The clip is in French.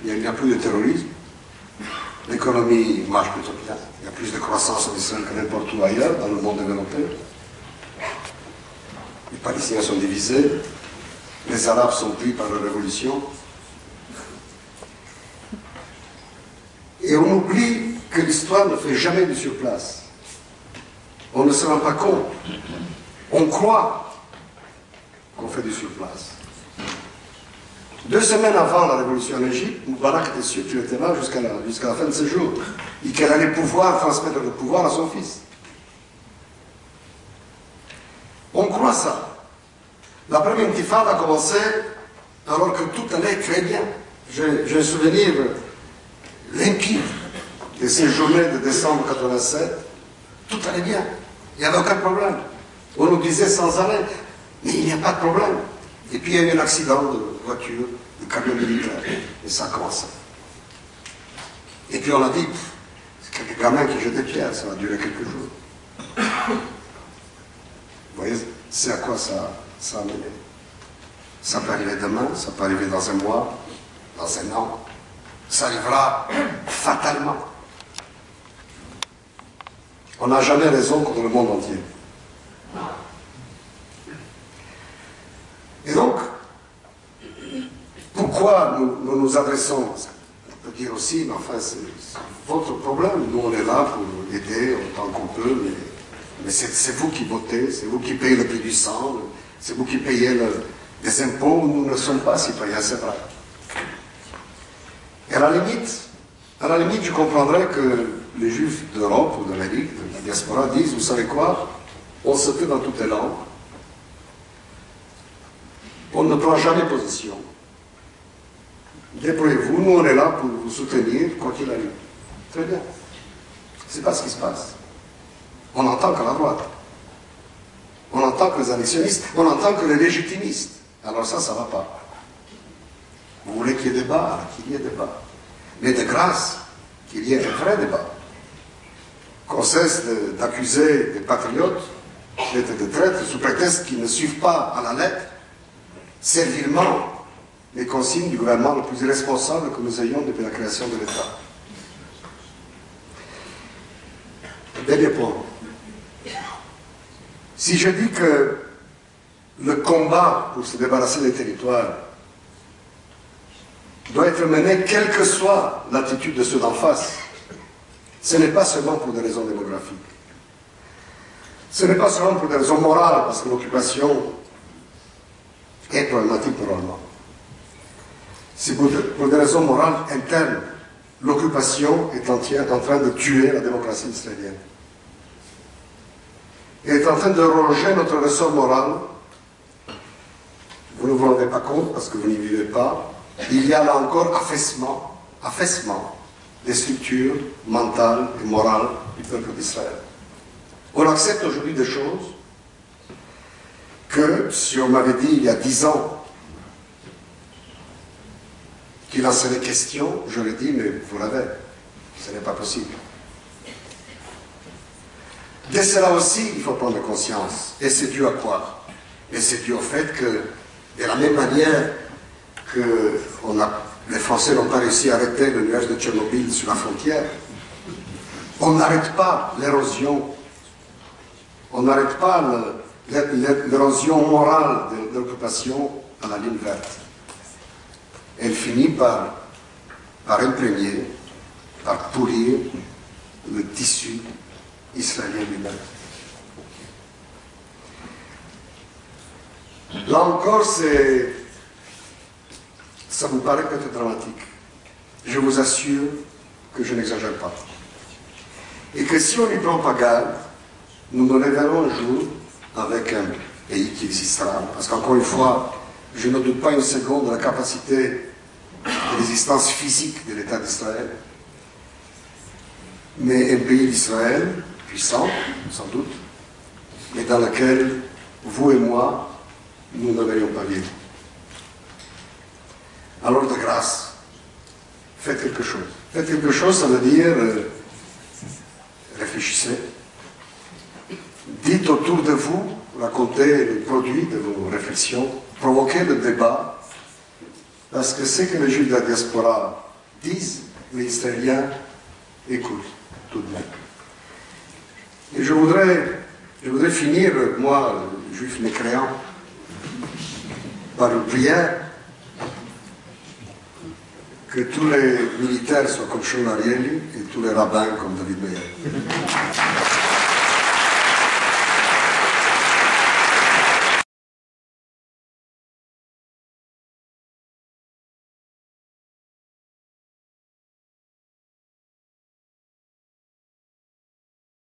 il n'y a plus de terrorisme. L'économie marche plutôt bien. Il y a plus de croissance en Israël que n'importe où ailleurs, dans le monde développé. Les Palestiniens sont divisés. Les Arabes sont pris par la révolution. Et on oublie que l'histoire ne fait jamais du surplace. On ne se rend pas compte. On croit qu'on fait du surplace. 2 semaines avant la révolution en Égypte, Moubarak était sûr qu'il était là jusqu'à la fin de ses jours. Et qu'elle allait pouvoir transmettre le pouvoir à son fils. On croit ça. La première intifada a commencé alors que tout allait très bien. J'ai un souvenir limpide de ces journées de décembre 87. Tout allait bien. Il n'y avait aucun problème. On nous disait sans arrêt, mais il n'y a pas de problème. Et puis il y a eu un accident de voiture, de camion militaire. Et ça a commencé. Et puis on a dit, c'est quelques gamins qui jetaient pierre, ça va durer quelques jours. Vous voyez, c'est à quoi ça a mené. Ça peut arriver demain, ça peut arriver dans un mois, dans un an. Ça arrivera fatalement. On n'a jamais raison contre le monde entier. Et donc, pourquoi nous nous adressons, on peut dire aussi, mais enfin, c'est votre problème. Nous, on est là pour aider autant qu'on peut, mais c'est vous qui votez, c'est vous qui payez le prix du sang, c'est vous qui payez les impôts. Nous ne sommes pas citoyens, c'est vrai. Et à la limite, je comprendrais que les Juifs d'Europe ou d'Amérique, de la diaspora, disent, vous savez quoi, on se fait dans toutes les langues, on ne prend jamais position. Déployez-vous, nous on est là pour vous soutenir, quoi qu'il arrive. Très bien. C'est pas ce qui se passe. On entend que la droite. On entend que les annexionnistes, on entend que les légitimistes. Alors ça ne va pas. Vous voulez qu'il y ait débat, qu'il y ait débat. Mais de grâce, qu'il y ait un vrai débat. Qu'on cesse d'accuser des patriotes d'être des traîtres sous prétexte qu'ils ne suivent pas à la lettre servilement les consignes du gouvernement le plus responsable que nous ayons depuis la création de l'État. Dernier point. Si je dis que le combat pour se débarrasser des territoires doit être mené quelle que soit l'attitude de ceux d'en face, ce n'est pas seulement pour des raisons démographiques. Ce n'est pas seulement pour des raisons morales, parce que l'occupation est problématique moralement. C'est pour des raisons morales internes. L'occupation est en train de tuer la démocratie israélienne. Elle est en train de ronger notre ressort moral. Vous ne vous rendez pas compte, parce que vous n'y vivez pas. Il y a là encore affaissement des structures mentales et morales du peuple d'Israël. On accepte aujourd'hui des choses que, si on m'avait dit il y a 10 ans qu'il en serait question, j'aurais dit, mais vous l'avez, ce n'est pas possible. Dès cela aussi, il faut prendre conscience. Et c'est dû à quoi? Et c'est dû au fait que, de la même manière que les Français n'ont pas réussi à arrêter le nuage de Tchernobyl sur la frontière, on n'arrête pas l'érosion, on n'arrête pas l'érosion morale de l'occupation à la ligne verte. Elle finit par imprégner, par pourrir le tissu israélien lui-même. Là encore, ça vous paraît peut-être dramatique. Je vous assure que je n'exagère pas. Et que si on n'y prend pas garde, nous nous révélons un jour avec un pays qui existera. Parce qu'encore une fois, je ne doute pas une seconde de la capacité de résistance physique de l'État d'Israël. Mais un pays d'Israël, puissant, sans doute, mais dans lequel vous et moi, nous ne devrions pas vivre. Alors de grâce, faites quelque chose. Faites quelque chose, ça veut dire réfléchissez. Dites autour de vous, racontez le produit de vos réflexions, provoquez le débat, parce que ce que les Juifs de la diaspora disent les Israéliens, écoute, tout de même. Et je voudrais finir, moi, juif mécréant, par une prière, que tous les militaires soient comme Shon Arieli et tous les rabbins comme David Meyer.